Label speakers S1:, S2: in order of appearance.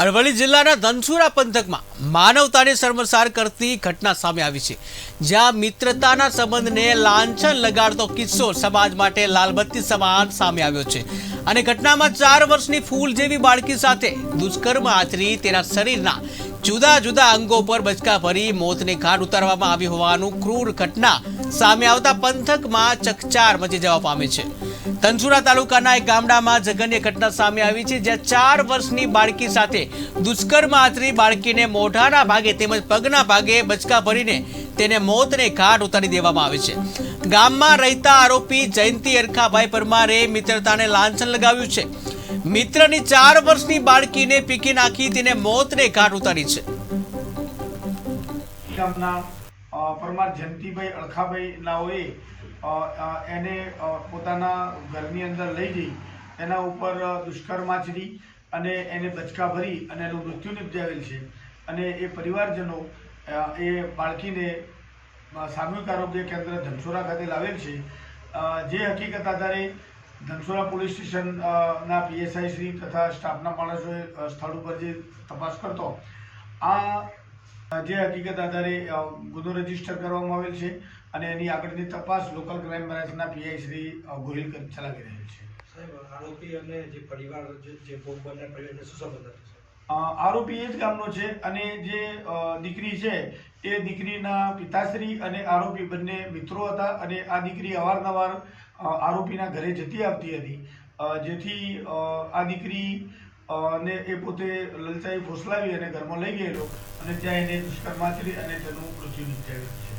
S1: અરવલ્લી જિલ્લાના ધનસુરા પંથકમાં માનવતાને શર્મસાર કરતી ઘટના સામે આવી છે, જ્યાં મિત્રતાના સંબંધને લાંછન લગાડતો કિસ્સો સમાજ માટે લાલબત્તી સમાન સામે આવ્યો છે. અને ઘટનામાં 4 વર્ષની ફૂલ જેવી બાળકી સાથે દુષ્કર્મ આચરી તેના શરીરના જુદા જુદા અંગો પર બચકા ભરી મોતને ઘાટ ઉતારવામાં આવી હોવાનું ક્રૂર ઘટના સામે આવતા પંથકમાં ચકચાર મચી જવા પામે છે. ધનસુરા તાલુકાના એક ગામડામાં જઘન્ય ઘટના સામે આવી છે, જ્યાં 4 વર્ષની બાળકી સાથે દુષ્કર્મ આચરી બાળકીને મોઢાના ભાગે તેમજ પગના ભાગે બચકા ભરીને તેને મોતને ઘાટ ઉતારી દેવામાં આવે છે. ગામમાં રહેતા આરોપી જયંતિ અરખાભાઈ પરમારે મિત્રતાને લાંછન લગાવ્યું છે. મિત્રની 4 વર્ષની બાળકીને પીકી નાખી તેને મોતને ઘાટ ઉતારી છે.
S2: પરમાર જયંતિભાઈ અળખાભાઈ નાઓએ એને પોતાના ઘરની અંદર લઈ જઈ એના ઉપર દુષ્કર્મ આચરી અને એને બચકા ભરી અને એનું મૃત્યુ નિપજાવેલ છે. અને એ પરિવારજનો એ બાળકીને સામૂહિક આરોગ્ય કેન્દ્ર ધનસુરા ખાતે લાવેલ છે. જે હકીકત આધારે ધનસુરા પોલીસ સ્ટેશનના પીએસઆઈ શ્રી તથા સ્ટાફના માણસોએ સ્થળ ઉપર જે તપાસ કરતો જે હકીકત આધારે ગુનો રજીસ્ટર કરવામાં આવેલ છે અને એની આગળની તપાસ લોકલ ક્રાઇમ બ્રાન્ચના પીઆઈ શ્રી ગોહિલ ચલાવી રહેલ છે.
S3: સાહેબ, આરોપી અને જે પરિવાર જે ભોગ બનનાર પરિવારને શું સંબંધ હતો?
S2: આરોપી એ જ ગામનો છે અને જે દીકરી છે એ દીકરીના પિતાશ્રી અને આરોપી બંને મિત્રો હતા અને આ દીકરી અવારનવાર આરોપીના ઘરે જતી આવતી હતી, જેથી આ દીકરી ને એ પોતે લલચાઈ ફોસલાવી અને ઘરમાં લઈ ગયેલો અને ત્યાં એને દુષ્કર્મ આચરી અને તેનું મૃત્યુ નિપજાવ્યું છે.